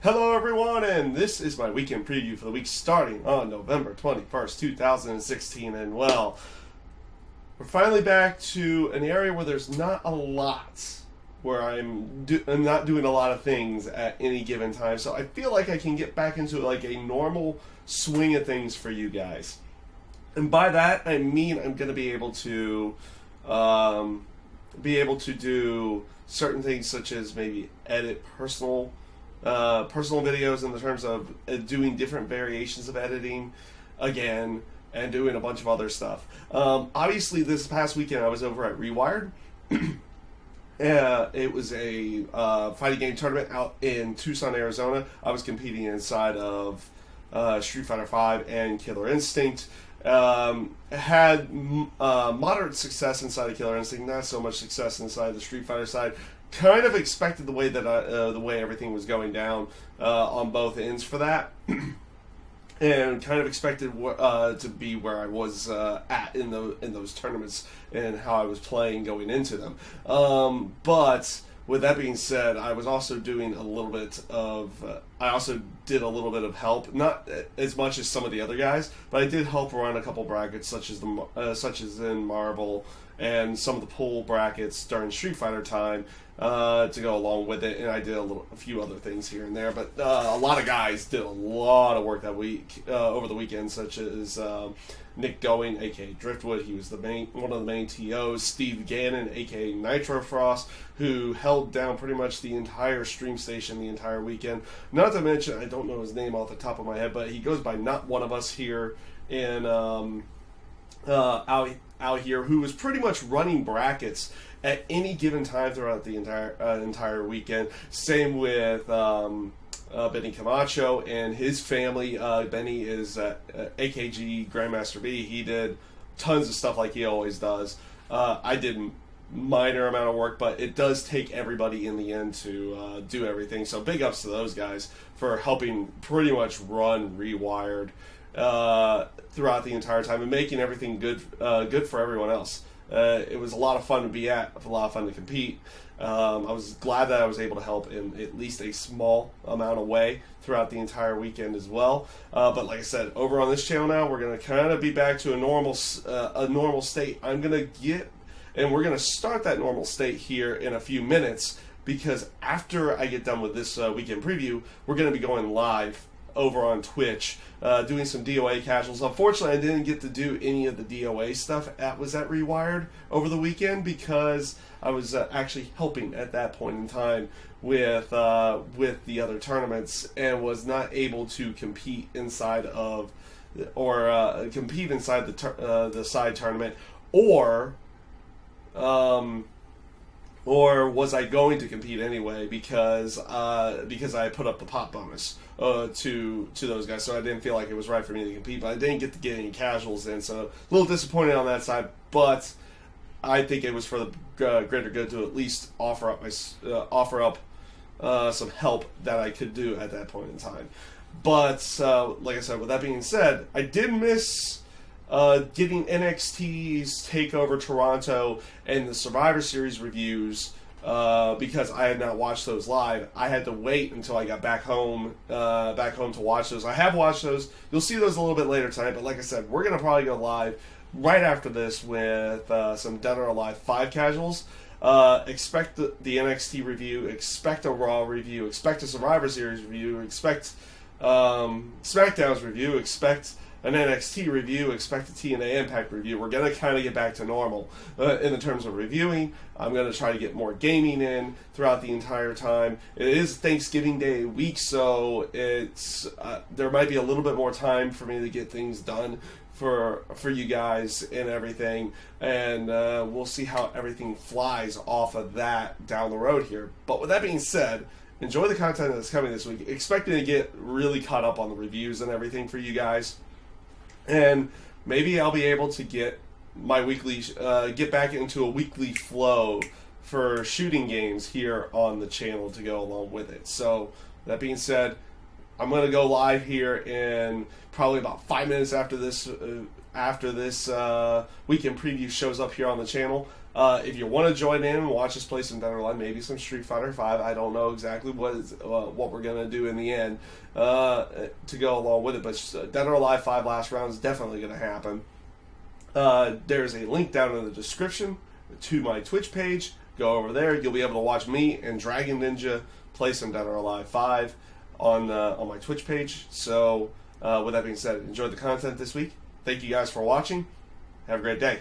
Hello everyone, and this is my weekend preview for the week starting on November 21st, 2016, and well, we're finally back to an area where there's not a lot, where I'm not doing a lot of things at any given time, so I feel like I can get back into like a normal swing of things for you guys. And by that, I mean I'm going to be able to do certain things such as maybe edit personal videos in the terms of doing different variations of editing again and doing a bunch of other stuff. Obviously, this past weekend I was over at Rewired. It was a fighting game tournament out in Tucson, Arizona. I was competing inside of Street Fighter V and Killer Instinct. Had moderate success inside of Killer Instinct, not so much success inside the Street Fighter side. Kind of expected the way that the way everything was going down on both ends for that, and kind of expected to be where I was at in those tournaments and how I was playing going into them. But with that being said, I was also doing a little bit of. I also did a little bit of help, not as much as some of the other guys, but I did help run a couple brackets, such as in Marvel and some of the pool brackets during Street Fighter time to go along with it, and I did a few other things here and there. But a lot of guys did a lot of work that week over the weekend, such as Nick Going, aka Driftwood. He was one of the main TOs. Steve Gannon, aka Nitro Frost, who held down pretty much the entire stream station the entire weekend. Not to mention, I don't know his name off the top of my head, but he goes by Not One of Us here in out here, who was pretty much running brackets at any given time throughout the entire weekend. Same with Benny Camacho and his family. Benny is AKG Grandmaster B. He did tons of stuff like he always does. I did minor amount of work, but it does take everybody in the end to do everything. So big ups to those guys for helping pretty much run Rewired throughout the entire time and making everything good for everyone else. It was a lot of fun to be at, a lot of fun to compete. I was glad that I was able to help in at least a small amount of way throughout the entire weekend as well. But like I said, over on this channel now, we're going to kind of be back to a normal state. We're going to start that normal state here in a few minutes, because after I get done with this weekend preview, we're going to be going live over on Twitch, doing some DOA casuals. Unfortunately, I didn't get to do any of the DOA stuff at Rewired over the weekend because I was actually helping at that point in time with the other tournaments and was not able to compete inside of the side tournament, or was I going to compete anyway because I put up the pot bonus to those guys, so I didn't feel like it was right for me to compete. But I didn't get to get any casuals in, so a little disappointed on that side. But I think it was for the greater good to at least offer up some help that I could do at that point in time. But like I said, with that being said, I did miss getting NXT's TakeOver Toronto and the Survivor Series reviews because I had not watched those live. I had to wait until I got back home to watch those. I have watched those. You'll see those a little bit later tonight, but like I said, we're going to probably go live right after this with some Dead or Alive 5 casuals. Expect the NXT review, expect a Raw review, expect a Survivor Series review, expect SmackDown's review, expect an NXT review, expect a TNA Impact review. We're going to kind of get back to normal in the terms of reviewing. I'm going to try to get more gaming in throughout the entire time. It is Thanksgiving Day week, so it's there might be a little bit more time for me to get things done for you guys and everything, and we'll see how everything flies off of that down the road here. But with that being said, enjoy the content that's coming this week. Expecting to get really caught up on the reviews and everything for you guys. And maybe I'll be able to get my get back into a weekly flow for shooting games here on the channel to go along with it. So that being said, I'm going to go live here in probably about 5 minutes after this weekend preview shows up here on the channel. If you want to join in and watch us play some Dead or Alive, maybe some Street Fighter 5, I don't know exactly what we're going to do in the end to go along with it, but Dead or Alive 5 last round is definitely going to happen. There's a link down in the description to my Twitch page. Go over there. You'll be able to watch me and Dragon Ninja play some Dead or Alive 5 on my Twitch page. So, with that being said, enjoy the content this week. Thank you guys for watching. Have a great day.